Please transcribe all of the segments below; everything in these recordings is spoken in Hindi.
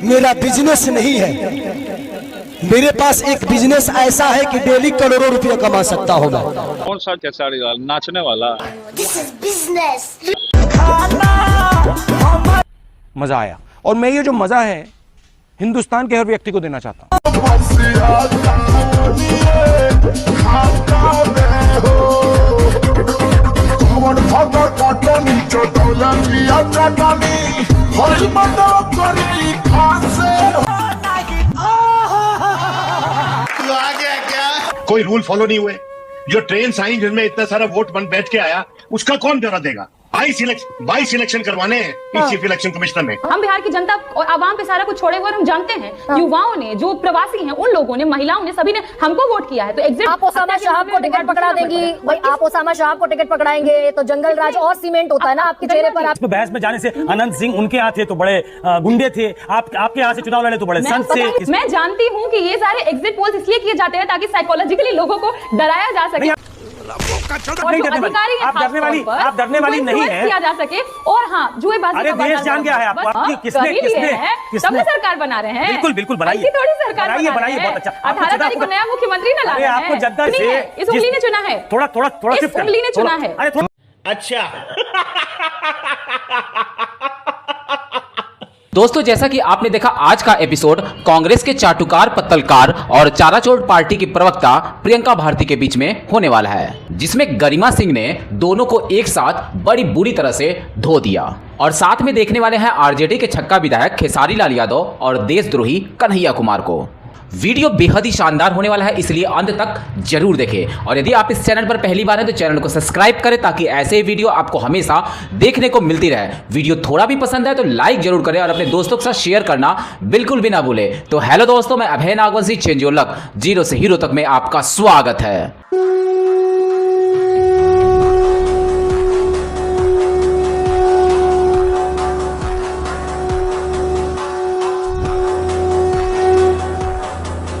मेरा बिजनेस नहीं है। मेरे पास एक बिजनेस ऐसा है कि डेली करोड़ों रुपए कमा सकता हूँ मैं। कौन सा खेसारी लाल नाचने वाला? This is business. मजा आया, और मैं ये जो मजा है हिंदुस्तान के हर व्यक्ति को देना चाहता हूँ। कोई रूल फॉलो नहीं हुए, जो ट्रेन आई जिनमें इतना सारा वोट बन बैठ के आया, उसका कौन ब्यौरा देगा? 22 इलेक्शन करवाने हैं इस चीफ इलेक्शन कमिश्नर ने। हम बिहार की जनता और आवाम पे सारा कुछ छोड़े हुए हम जानते हैं। युवाओं ने, जो प्रवासी हैं, उन लोगों ने, महिलाओं ने, सभी ने हमको वोट किया है। तो एग्जिट आप ओसामा साहब को टिकट पकड़ा देंगी भाई, आप ओसामा साहब को टिकट पकड़ाएंगे तो जंगल राज और सीमेंट होता है ना आपके चेहरे पर। आप बहस में जाने से अनंत सिंह उनके यहाँ थे तो बड़े गुंडे थे, आपके यहाँ से चुनाव लड़े तो बड़े संत से। मैं जानती हूँ कि ये सारे एग्जिट पोल्स इसलिए किए जाते हैं ताकि साइकोलॉजिकली लोगों को डराया जा सके, आप डरने वाली नहीं है, किया जा सके। और हाँ, जुएबाजी अरे देश जान गया है आपको, किसने सरकार बना रहे हैं? बिल्कुल बिल्कुल बनाइए, थोड़ी सरकार बनाइए, बहुत अच्छा। 18 तारीख को नया मुख्यमंत्री न ला रहे हैं। आपको जद्दा से इस उंगली ने चुना है, थोड़ा इस उंगली ने चुना है। अच्छा दोस्तों, जैसा कि आपने देखा आज का एपिसोड कांग्रेस के चाटुकार पत्तलकार और चाराचोर पार्टी की प्रवक्ता प्रियंका भारती के बीच में होने वाला है, जिसमें गरिमा सिंह ने दोनों को एक साथ बड़ी बुरी तरह से धो दिया। और साथ में देखने वाले हैं आरजेडी के छक्का विधायक खेसारी लाल यादव और देशद्रोही कन्हैया कुमार को। वीडियो बेहद ही शानदार होने वाला है, इसलिए अंत तक जरूर देखें। और यदि आप इस चैनल पर पहली बार हैं तो चैनल को सब्सक्राइब करें ताकि ऐसे वीडियो आपको हमेशा देखने को मिलती रहे। वीडियो थोड़ा भी पसंद है तो लाइक जरूर करें और अपने दोस्तों के साथ शेयर करना बिल्कुल भी ना भूलें। तो हेलो दोस्तों, मैं Abhay Nagvanshi, change your luck, zero से हीरो तक में आपका स्वागत है।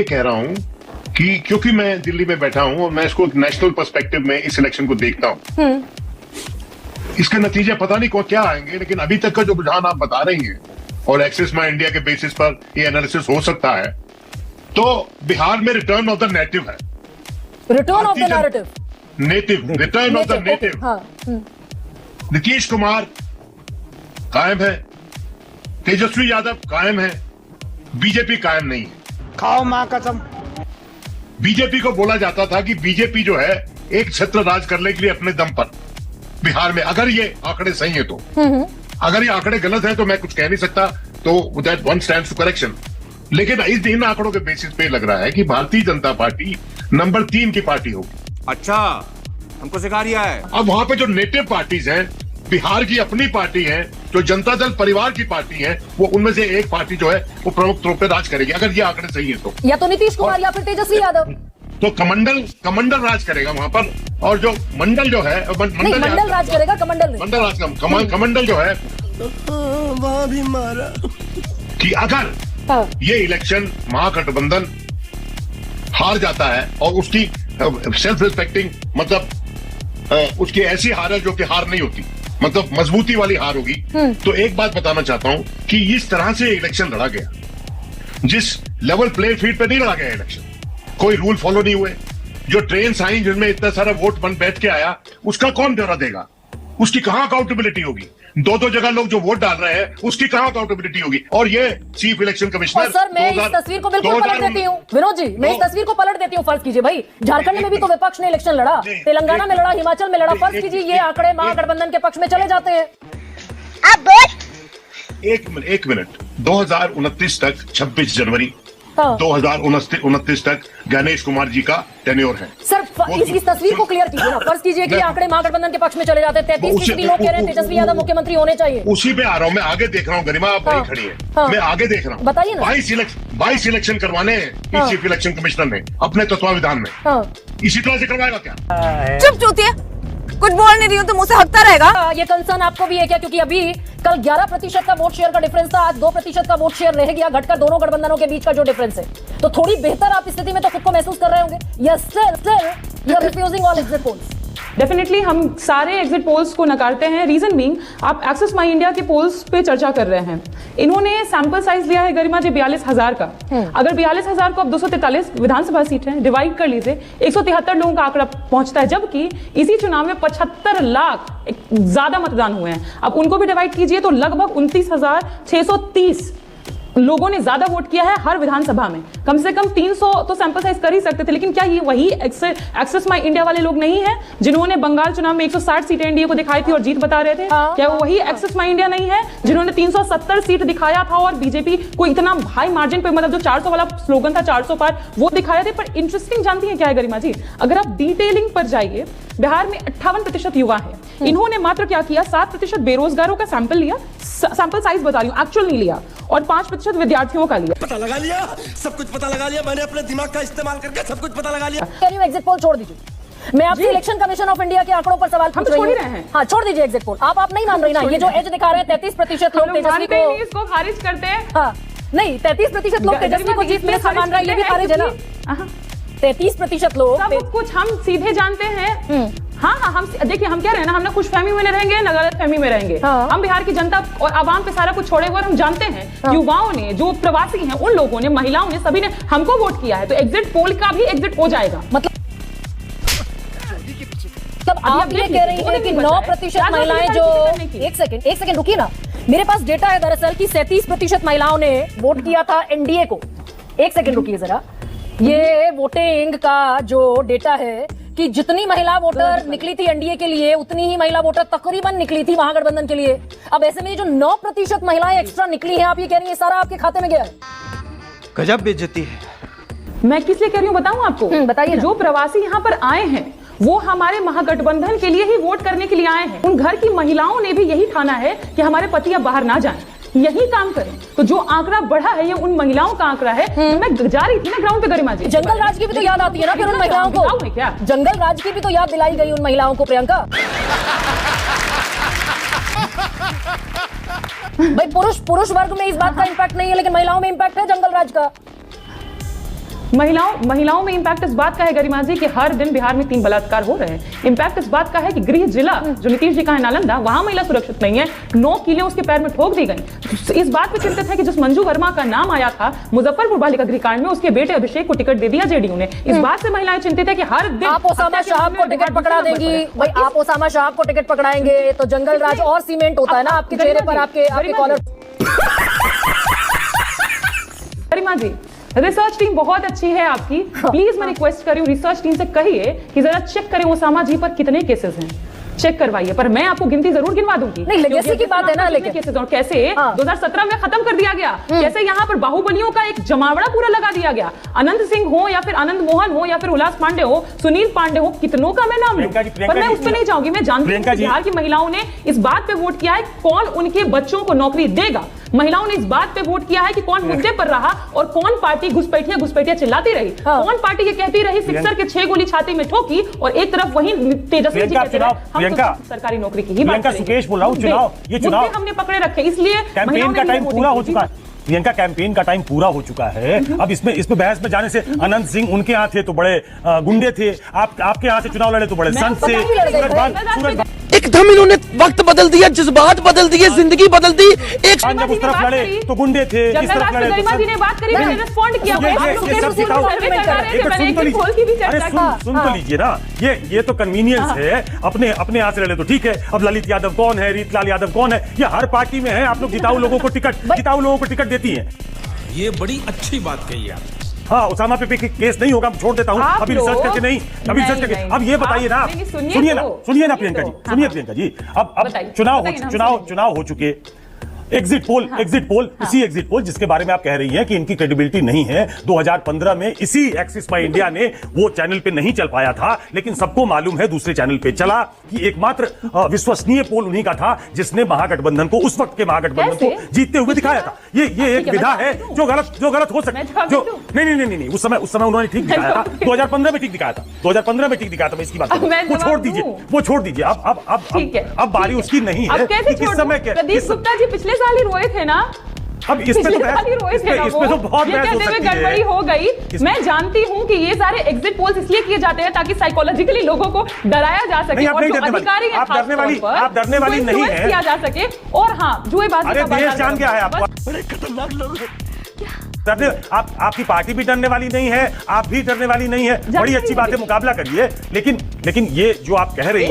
कह रहा हूं कि क्योंकि मैं दिल्ली में बैठा हूं और मैं इसको नेशनल पर्सपेक्टिव में इस इलेक्शन को देखता हूं, इसके नतीजे पता नहीं क्या आएंगे, लेकिन अभी तक का जो रुझान आप बता रही हैं और एक्सिस माई इंडिया के बेसिस पर ये एनालिसिस हो सकता है, तो बिहार में रिटर्न ऑफ द नेटिव है। Return of the narrative, return of the native. Nitish Kumar कायम है, तेजस्वी यादव कायम है, बीजेपी कायम नहीं है। खाओ मां कसम। बीजेपी को बोला जाता था कि बीजेपी जो है एक छत्र राज करने के लिए अपने दम पर बिहार में, अगर ये आंकड़े सही है तो, अगर ये आंकड़े गलत है तो मैं कुछ कह नहीं सकता, तो that one stands to correction. लेकिन इन आंकड़ों के बेसिस पे लग रहा है कि भारतीय जनता पार्टी नंबर 3 की पार्टी होगी। अच्छा, हमको सिखा रिया है। अब वहां पे जो नेटिव पार्टीज हैं, बिहार की अपनी पार्टी है, जो जनता दल परिवार की पार्टी है, वो उनमें से एक पार्टी जो है वो प्रमुख तौर पर राज करेगी, अगर ये आंकड़े सही है तो। या तो नीतीश कुमार या फिर तेजस्वी यादव। तो कमंडल राज करेगा वहां पर, और जो मंडल जो है मंडल राज करेगा, मंडल राज कमंडल जो है वहां भी मारा कि अगर ये इलेक्शन महागठबंधन हार जाता है और उसकी सेल्फ रिस्पेक्टिंग, मतलब उसकी ऐसी हार है जो कि हार नहीं होती, मतलब मजबूती वाली हार होगी, तो एक बात बताना चाहता हूं कि इस तरह से इलेक्शन लड़ा गया, जिस लेवल प्ले फील्ड पे नहीं लड़ा गया इलेक्शन, कोई रूल फॉलो नहीं हुए, जो ट्रेन आई जिनमें इतना सारा वोट बन बैठ के आया, उसका कौन ब्यौरा देगा? उसकी कहां अकाउंटेबिलिटी होगी? दो जगह लोग जो वोट डाल रहे हैं उसकी कहां अकाउंटेबिलिटी होगी? और ये चीफ इलेक्शन कमिश्नर। सर, मैं इस तस्वीर को बिल्कुल पलट देती हूँ विनोद जी, मैं इस तस्वीर को पलट देती हूँ। फर्ज कीजिए भाई, झारखंड में भी तो विपक्ष ने इलेक्शन लड़ा, तेलंगाना में लड़ा, हिमाचल में लड़ा। फर्ज कीजिए ये आंकड़े महागठबंधन के पक्ष में चले जाते हैं। एक मिनट 2029 तक, 26 जनवरी 2029 तक गणेश कुमार जी का टेन्योर है। सर, इस तस्वीर को क्लियर कीजिए ना। फर्ज कीजिए कि आंकड़े महागठबंधन के पक्ष में चले जाते हैं, 33% लोग कह रहे हैं तेजस्वी यादव मुख्यमंत्री होने चाहिए। उसी पे आ रहा हूँ मैं, आगे देख रहा हूँ। गरिमा आप वहीं खड़ी है, मैं आगे देख रहा हूँ। बताइए ना। 22 इलेक्शन करवाने हैं चीफ इलेक्शन कमिश्नर ने अपने तत्वावधान में, इसी तरह से करवाएगा क्या? चुप चूतिया, कुछ बोल नहीं रही हूँ तो मुझसे हकता रहेगा। ये कंसर्न आपको भी है क्या? क्योंकि अभी कल 11% का वोट शेयर का डिफरेंस था, आज 2% का वोट शेयर रह गया, घटकर दोनों गठबंधनों के बीच का जो डिफरेंस है, तो थोड़ी बेहतर आप स्थिति में तो खुद को महसूस कर रहे होंगे। Yes, still you are refusing all exit polls. Definitely हम सारे एग्जिट पोल्स को नकारते हैं। रीजन बीइंग, आप एक्सेस माई इंडिया के पोल्स पे चर्चा कर रहे हैं। इन्होंने सैंपल साइज लिया है गरिमा जी 42,000 का। अगर 42,000 को अब 243 विधानसभा सीट है, डिवाइड कर लीजिए, 173 लोगों का आंकड़ा पहुंचता है, जबकि इसी चुनाव में 75 लाख ज्यादा मतदान हुए हैं। अब उनको भी डिवाइड कीजिए तो लगभग 29,630 लोगों ने ज्यादा वोट किया है हर विधानसभा में। कम से कम 300 तो सैंपल साइज कर ही सकते थे। लेकिन क्या ये वही एक्सेस माई इंडिया वाले लोग नहीं है जिन्होंने बंगाल चुनाव में 160 सीटें एनडीए को दिखाई थी और जीत बता रहे थे? क्या वो वही एक्सेस माई इंडिया नहीं है जिन्होंने 370 सीट दिखाया था और बीजेपी को इतना हाई मार्जिन पे, मतलब जो 400 वाला स्लोगन था 400 पार, वो दिखाया था? पर इंटरेस्टिंग जानती है क्या है गरिमा जी, अगर आप डिटेलिंग पर जाइए, बिहार में 58% युवा है। इन्होंने मात्र क्या किया, 7% बेरोजगारों का सैंपल लिया, सैंपल साइज बता रही हूं, एक्चुअल नहीं लिया, और 5% विद्यार्थियों का लिया। पता लगा लिया, सब कुछ पता लगा लिया, मैंने अपने दिमाग का इस्तेमाल करके सब कुछ पता लगा लिया। कह रही हूं एग्जिट पोल छोड़ दीजिए, मैं आपसे इलेक्शन कमीशन ऑफ इंडिया के आंकड़ों पर सवाल पूछ रही हूं। हाँ, छोड़ दीजिए एग्जिट पोल। आप नहीं मान रही ना, ये जो एज दिखा रहे हैं 33% लोग तेजस्वी को, इसको खारिज करते हैं। हाँ, नहीं 33% लोग तेजस्वी को जीत में मान रहा है, ये भी खारिज है ना। 33% लोग, सब कुछ हम सीधे जानते हैं। हाँ, हम देखिए, हम क्या रहे ना, हम ना खुशफहमी में रहेंगे ना गलतफहमी में रहेंगे। हम बिहार की जनता और आवाम पे सारा कुछ छोड़े हुए हम जानते हैं। युवाओं ने, जो प्रवासी हैं, उन लोगों ने, महिलाओं ने, सभी ने हमको वोट किया है। तो एग्जिट पोल का भी एग्जिट हो जाएगा। मतलब आप ये कह रही हैं कि 9% महिलाएं जो, एक सेकंड रुकिए ना, मेरे पास डेटा है दरअसल कि 37% महिलाओं ने वोट किया था एनडीए को। एक सेकंड रुकिए जरा, ये वोटिंग का जो डेटा है कि जितनी महिला वोटर निकली थी एनडीए के लिए, उतनी ही महिला वोटर तकरीबन निकली थी महागठबंधन के लिए। अब ऐसे में जो 9% महिलाएं एक्स्ट्रा निकली हैं, आप ये कह रही हैं सारा आपके खाते में गया है? गजब बेइज्जती है। मैं किस लिए कह रही हूँ बताऊं आपको? बताइए। जो प्रवासी यहाँ पर आए हैं वो हमारे महागठबंधन के लिए ही वोट करने के लिए आए हैं। उन घर की महिलाओं ने भी यही ठाना है कि हमारे पति अब बाहर ना जाएं, यही काम करें। तो जो आंकड़ा बढ़ा है ये उन महिलाओं का आंकड़ा है। मैं जा रही थी ना ग्राउंड पे गरिमा जी, जंगल राज की भी तो याद आती है ना फिर उन महिलाओं को। क्या जंगल राज की भी तो याद दिलाई गई उन महिलाओं को, प्रियंका? भाई पुरुष वर्ग में इस बात का इम्पैक्ट नहीं है, लेकिन महिलाओं में इम्पैक्ट है जंगल राज का। महिलाओं में इम्पैक्ट इस बात का है गरिमा जी कि हर दिन बिहार में 3 बलात्कार हो रहे हैं। इम्पैक्ट इस बात का है कि गृह जिला जो नीतीश जी का है नालंदा, वहां महिला सुरक्षित नहीं है, 9 किले उसके पैर में ठोक दी गई। इस बात पे चिंतित है कि जिस मंजू वर्मा का नाम आया था मुजफ्फरपुर बालिका गृह कांड में, उसके बेटे अभिषेक को टिकट दे दिया जेडीयू ने। इस बात से महिलाएं चिंतित है कि हर दिन आप ओसामा साहब को टिकट पकड़ा देंगी। भाई आप ओसामा साहब को टिकट पकड़ाएंगे तो जंगल राज और सीमेंट होता है ना आपके चेहरे पर, आपके कॉलर। गरिमा जी, रिसर्च टीम बहुत अच्छी है आपकी, प्लीज मैं रिक्वेस्ट कर रही हूँ रिसर्च टीम से कहिए कि जरा चेक करें ओसामा जी पर कितने केसेस हैं, चेक करवाइए। पर मैं आपको गिनती जरूर गिनवा दूंगी। नहीं, लेगेसी की बात है ना, लेकिन केसेस और कैसे 2017 में खत्म कर दिया गया, कैसे यहाँ पर बाहुबलियों का एक जमावड़ा पूरा लगा दिया गया। अनंत सिंह हो या फिर आनंद मोहन हो या फिर उल्लास पांडे हो, सुनील पांडे हो, कितनों का मैं नाम लूं, पर मैं उस पर नहीं जाऊंगी। मैं जानती हूँ बिहार की महिलाओं ने इस बात पे वोट किया है कौन उनके बच्चों को नौकरी देगा। महिलाओं ने इस बात पे वोट किया है कि कौन मुद्दे पर रहा और कौन पार्टी घुसपैठिया चिल्लाती रही, कौन पार्टी ये कहती रही सिक्सर के 6 गोली छाती में ठोकी, और एक तरफ वही तेजस्वी जी कहते रहे हम तो सरकारी नौकरी की ही बात करें। सुकेश बोल रहा हूं, चुनाव हमने पकड़े रखे, इसलिए कैंपेन का टाइम पूरा हो चुका है। प्रियंका, कैंपेन का टाइम पूरा हो चुका है। अब इसमें बहस में जाने से, अनंत सिंह उनके यहाँ थे तो बड़े गुंडे थे, आपके यहाँ से चुनाव लड़े तो बड़े संत से, एकदम इन्होंने वक्त बदल दिया, जज्बात बदल दिए, जिंदगी बदल दी। एक जब उस तरफ लड़े तो गुंडे थे, इस तरफ लड़े तो सुन तो लीजिए ना, ये तो कन्वीनियंस है। अपने यहाँ से लड़े तो ठीक है। अब ललित यादव कौन है, रीतलाल यादव कौन है, ये हर पार्टी में है। आप लोग जिताऊ लोगों को टिकट देती हैं। ये बड़ी अच्छी बात कही आप। हाँ, उसामा पे केस नहीं होगा, छोड़ देता हूँ अभी रिसर्च करके नहीं, अभी रिसर्च करके। अब ये बताइए ना, सुनिए ना प्रियंका जी, अब चुनाव हो चुके। एग्जिट पोल इसी एग्जिट पोल जिसके बारे में आप कह रही हैं कि इनकी क्रेडिबिलिटी नहीं है। 2015 में इसी एक्सिस माई इंडिया ने वो चैनल पे नहीं चल पाया था, लेकिन सबको मालूम है दूसरे चैनल पे चला कि एकमात्र विश्वसनीय पोल उन्हीं का था जिसने महागठबंधन को, उस वक्त के महागठबंधन को जीतते हुए दिखाया था। ये एक विधा है जो गलत हो सकती है। जो नहीं, उस समय उन्होंने ठीक दिखाया था। 2015 में ठीक दिखाया था, 2015 में ठीक दिखाया था। मैं इसकी बात वो छोड़ दीजिए। अब बारी उसकी नहीं है। प्रदीप गुप्ता जी पिछले साल ही रोए थे ना, अब इसमें तो इसमें तो बहुत ये बहस हो कहते हुए सकती है। गड़बड़ी हो गई। मैं जानती हूँ कि ये सारे एग्जिट पोल्स इसलिए किए जाते हैं ताकि साइकोलॉजिकली लोगों को डराया जा सके, नहीं, आप और नहीं जो डरने वाली। अधिकारी हैं आप डरने वाली- खास तौर पर, आप डरने वाली उनको नहीं influence है। किया जा सके। और हाँ, जुएबाजी अरे का बाजार देश जान क्या है आपको? बस। बड़े खतरनाक लोग हैं। डरने आपकी पार्टी भी डरने वाली नहीं है, आप भी डरने वाली नहीं है। बड़ी अच्छी बात है, मुकाबला करिए। लेकिन ये जो आप कह रही हैं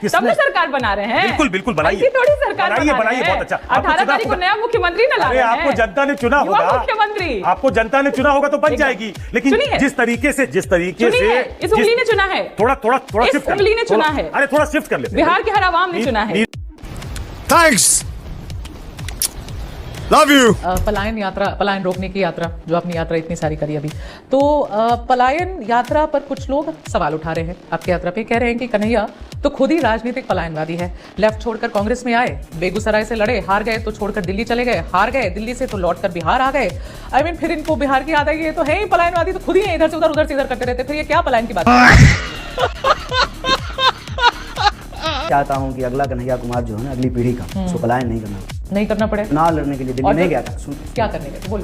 कि तब तो सरकार बना रहे हैं। बिल्कुल बिल्कुल बनाइए, ऐसी थोड़ी सरकार बनाइए बहुत अच्छा। 18 तारीख को नया मुख्यमंत्री न ला रहे हैं। आपको जनता ने चुना युवा होगा, मुख्यमंत्री आपको जनता ने चुना होगा तो बन जाएगी। लेकिन जिस तरीके से इस उंगली ने चुना है, थोड़ा इस शिफ्ट कर उंगली ने चुना है। अरे थोड़ा शिफ्ट कर ले। बिहार की हर आवाम ने चुना है। Thanks, love you. पलायन रोकने की यात्रा, जो आपने यात्रा इतनी सारी करी अभी, तो पलायन यात्रा पर कुछ लोग सवाल उठा रहे हैं आपकी यात्रा पे। कह रहे हैं कि कन्हैया तो खुद ही राजनीतिक पलायनवादी है। लेफ्ट छोड़कर कांग्रेस में आए, बेगूसराय से लड़े, हार गए तो छोड़कर दिल्ली चले गए, हार गए, दिल्ली से तो लौटकर बिहार आ गए। आई मीन फिर इनको बिहार की याद आई, ये तो है ही पलायनवादी, तो खुद ही इधर से उधर करते रहते। फिर ये क्या पलायन की बात है? चाहता हूं कि अगला कन्हैया कुमार जो है ना, अगली पीढ़ी का, उसको पलायन नहीं करना पड़े। चुनाव लड़ने के लिए दिल्ली नहीं गया था। क्या करने गए? बोलो,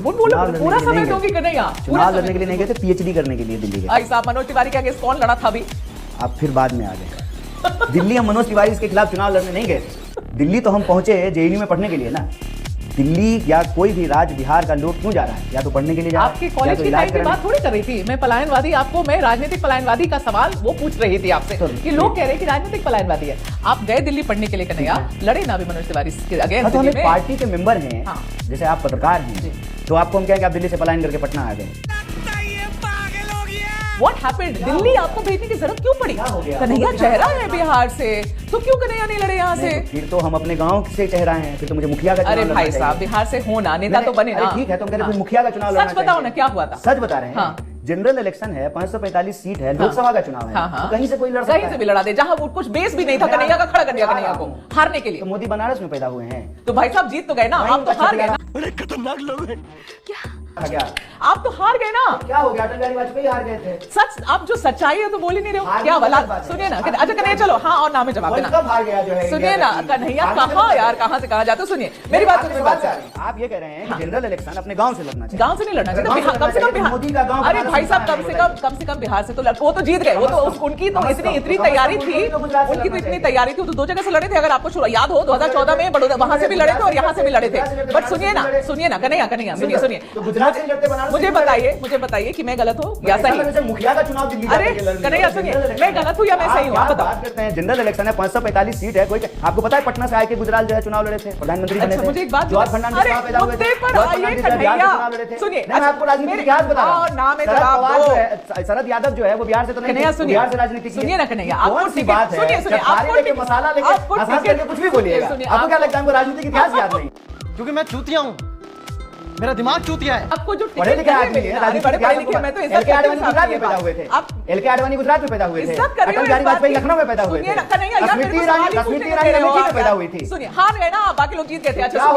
पूरा समय दोगे कन्हैया। चुनाव लड़ने के लिए नहीं गए थे, पीएचडी करने के लिए दिल्ली गए। भाई साहब, मनोज तिवारी के अगेंस्ट कौन लड़ा था अभी? आप फिर बाद में आ गए। दिल्ली हम मनोज तिवारी के खिलाफ चुनाव लड़ने नहीं गए थे। दिल्ली तो हम पहुंचे जेएनयू में पढ़ने के लिए ना। दिल्ली या कोई भी राज्य बिहार का लोग क्यों जा रहा है? या तो पढ़ने के लिए जा रहा है, आपके कॉलेज की टाइम की बात थोड़ी कर रही थी मैं। पलायनवादी आपको, मैं राजनीतिक पलायनवादी का सवाल वो पूछ रही थी आपसे कि लोग कह रहे हैं कि राजनीतिक पलायनवादी है। आप गए दिल्ली पढ़ने के लिए कन्हैया, लड़े ना भी मनोज तिवारी के अगेंस्ट। तो हम एक पार्टी के मेंबर हैं, जैसे आप पत्रकार हैं, तो आपको हम क्या आप दिल्ली से पलायन करके पटना आ गए? What happened? दिल्ली आपको भेजने की जरूरत क्यों पड़ी? कन्हैया चेहरा है बिहार से, तो क्यों कन्हैया नहीं लड़े यहाँ से? फिर तो हम अपने गांव से चेहरा हैं, फिर तो मुझे मुखिया का चुनाव अरे भाई साहब, बिहार से हो ना, नेता तो बने ना। ठीक है, तो हम कह रहे हैं मुखिया का चुनाव लड़ना। सच बताओ ना, क्या हुआ था? सच बता रहे हैं। जनरल इलेक्शन है, 545 सीट है, लोकसभा का चुनाव है, तो कहीं से कोई लड़ सकता है। कहीं से भी लड़ा दे, जहां वो कुछ बेस भी नहीं था, कन्हैया का खड़ा कर दिया कन्हैया को हारने के लिए। तो मोदी बनारस में पैदा हुए हैं, तो भाई साहब जीत तो गए ना, आप तो हार गए ना। बड़े खतरनाक लोग हैं। क्या आप तो हार गए ना। क्या हो गया? अटल बिहारी वाजपेयी हार गए थे। सच, आप जो सच्चाई है तो बोल ही नहीं रहे हो। क्या वाला? सुनिए ना, अच्छा कन्हैया चलो, हाँ और ना में जवाब देना। कब हार गया जो है? सुनिए ना कन्हैया, कहाँ यार, कहाँ से कहाँ जाते हो? सुनिए मेरी बात सुनिए, आप ये कह रहे हैं कि जनरल इलेक्शन अपने गांव से लड़ना चाहिए। गांव से नहीं लड़ना चाहिए, कम से कम बिहार। मोदी का गांव। अरे भाई साहब, कम से कम बिहार से तो वो तो जीत गए। वो तो उनकी तो इतनी तैयारी थी, उनकी तो इतनी तैयारी थी, वो तो 2 जगह से लड़े थे। अगर आपको याद हो 2014 में बड़ौदा, वहां से भी लड़े थे और यहाँ से भी लड़े थे। बट सुनिए ना कन्हैया, सुनिए मुझे बताइए कि मैं गलत हूँ या सही? मुखिया का चुनाव दिल्ली। अरे कन्हैया सुनिए, मैं गलत हूँ या मैं सही हूँ? आप बताओ। करते हैं जनरल इलेक्शन है, 545 सीट है। कोई आपको पता है पटना से आए के गुजराल जो है चुनाव लड़े थे, प्रधानमंत्री बने थे। मुझे एक बात, जॉर्ज फर्नांडिस कहां पैदा हुए थे? सुनिए, मैं आपको राजनीति का इतिहास बता रहा हूं। शरद यादव जो है वो बिहार से तो नहीं, बिहार से राजनीति। सुनिए ना कन्हैया, आपको सी बात है, आपको मसाला लेके कुछ भी बोलिएगा। आपको क्या लगता है हमको राजनीति का इतिहास याद नहीं? क्योंकि मैं चूतिया हूँ, मेरा दिमाग चूतिया है। आपको जो पढ़े लिखे आदमी है, मैं तो एलके आडवाणी गुजरात में पैदा हुए थे। एलके आडवाणी गुजरात में पैदा हुए थे। अटल बिहारी वाजपेयी लखनऊ में पैदा हुए थे। स्मृति ईरानी दिल्ली में पैदा हुई थी। सुनिए, हार गए ना, बाकी लोग जीत गए थे। अच्छा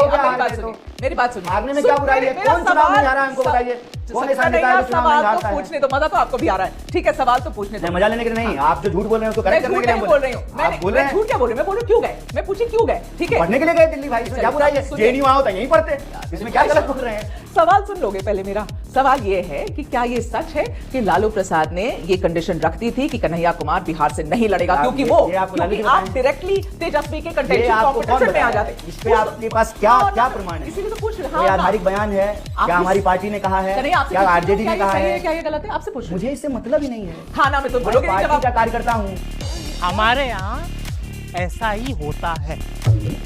मेरी बात सुनिए। हारने में क्या बुराई है? कौन चुनाव में हारा हमको बताइए? सवाल तो पूछने तो मजा तो आपको भी आ रहा है। ठीक है, सवाल तो पूछने दो। मजा लेने के लिए नहीं, आप जो झूठ बोल रहे हैं उसको करेक्ट करने के लिए बोल रही हूँ। मैं झूठ क्या बोल रही हूँ? मैं बोलूँ क्यों गए, मैं पूछी क्यों गए? ठीक है, पढ़ने के लिए गए दिल्ली भाई, क्या बुराई है? जेएनयू आओ तो यहीं पढ़ते, इसमें क्या गलत बोल रहे हैं? सवाल सुन लोगे पहले। मेरा सवाल ये है कि क्या ये सच है कि लालू प्रसाद ने ये कंडीशन रख दी थी कि कन्हैया कुमार बिहार से नहीं लड़ेगा क्योंकि आप डायरेक्टली तेजस्वी के कंटेंशन कॉम्पिटिशन में आ जाते? इस पे आपके पास क्या प्रमाण है? इसीलिए तो पूछ रहे हैं। कोई आधारिक बयान है क्या? हमारी पार्टी ने कहा है क्या? आरजेडी ने कहा है क्या? ये गलत है? आपसे पूछ। मुझे इससे मतलब ही नहीं है। खाना में तो बोलोगे नहीं, पार्टी का कार्यकर्ता हूँ। हमारे यहाँ ऐसा ही होता है।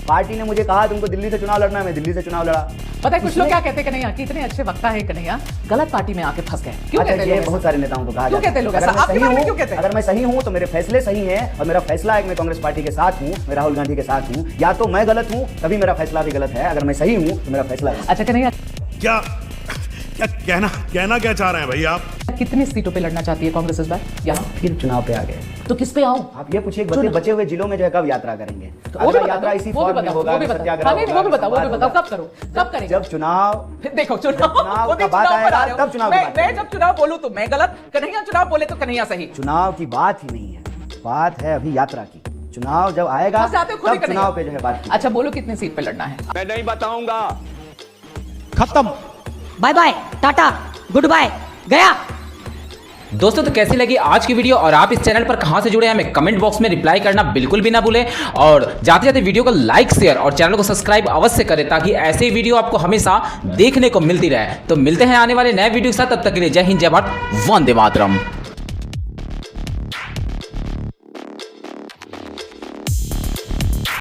पार्टी ने मुझे कहा तुमको दिल्ली से चुनाव लड़ना है, मैं दिल्ली से चुनाव लड़ा। पता है कुछ लोग क्या कहते हैं कन्हैया, कितने अच्छे वक्ता है कन्हैया, गलत पार्टी में आके फंस गए। क्यों कहते हैं? बहुत सारे नेताओं को कहा क्यों कहते हैं लोग? अगर मैं सही हूँ तो मेरे फैसले सही हैं और मेरा फैसला है कि मैं कांग्रेस पार्टी के साथ हूँ, मैं राहुल गांधी के साथ हूँ। या तो मैं गलत हूँ तभी मेरा फैसला भी गलत है, अगर मैं सही हूँ तो मेरा फैसला। अच्छा कन्हैया, क्या कहना क्या चाह रहे हैं भाई आप? कितनी सीटों पे लड़ना चाहती है कांग्रेस इस बार? यहाँ फिर चुनाव पे आ गए तो किस पे आओ? आप ये पूछिए बचे हुए जिलों में जो है कब यात्रा करेंगे? यात्रा इसी फॉर्म में होगा, वो भी बताओ, कब करो, कब करेंगे? जब चुनाव, देखो चुनाव का बात आएगा तब चुनाव। मैं जब चुनाव बोलूं तो मैं गलत, कन्हैया चुनाव बोले तो कन्हैया सही। चुनाव की बात ही नहीं है, बात है अभी यात्रा की। चुनाव जब आएगा फंस जाते हो खुद ही तब कन्हैया। चुनाव पे जो है बात की। अच्छा बोलो कितने सीट पे लड़ना है? मैं नहीं बताऊंगा। खत्म। Bye bye, tata, goodbye, गया। दोस्तों तो कैसी लगी आज की वीडियो और आप इस चैनल पर कहां से जुड़े हैं हमें कमेंट बॉक्स में रिप्लाई करना बिल्कुल भी ना भूलें और जाते जाते वीडियो को लाइक शेयर और चैनल को सब्सक्राइब अवश्य करें ताकि ऐसे वीडियो आपको हमेशा देखने को मिलती रहे। तो मिलते हैं आने वाले नए वीडियो के साथ, तब तक के लिए जय हिंद, जय भारत, वंदे मातरम।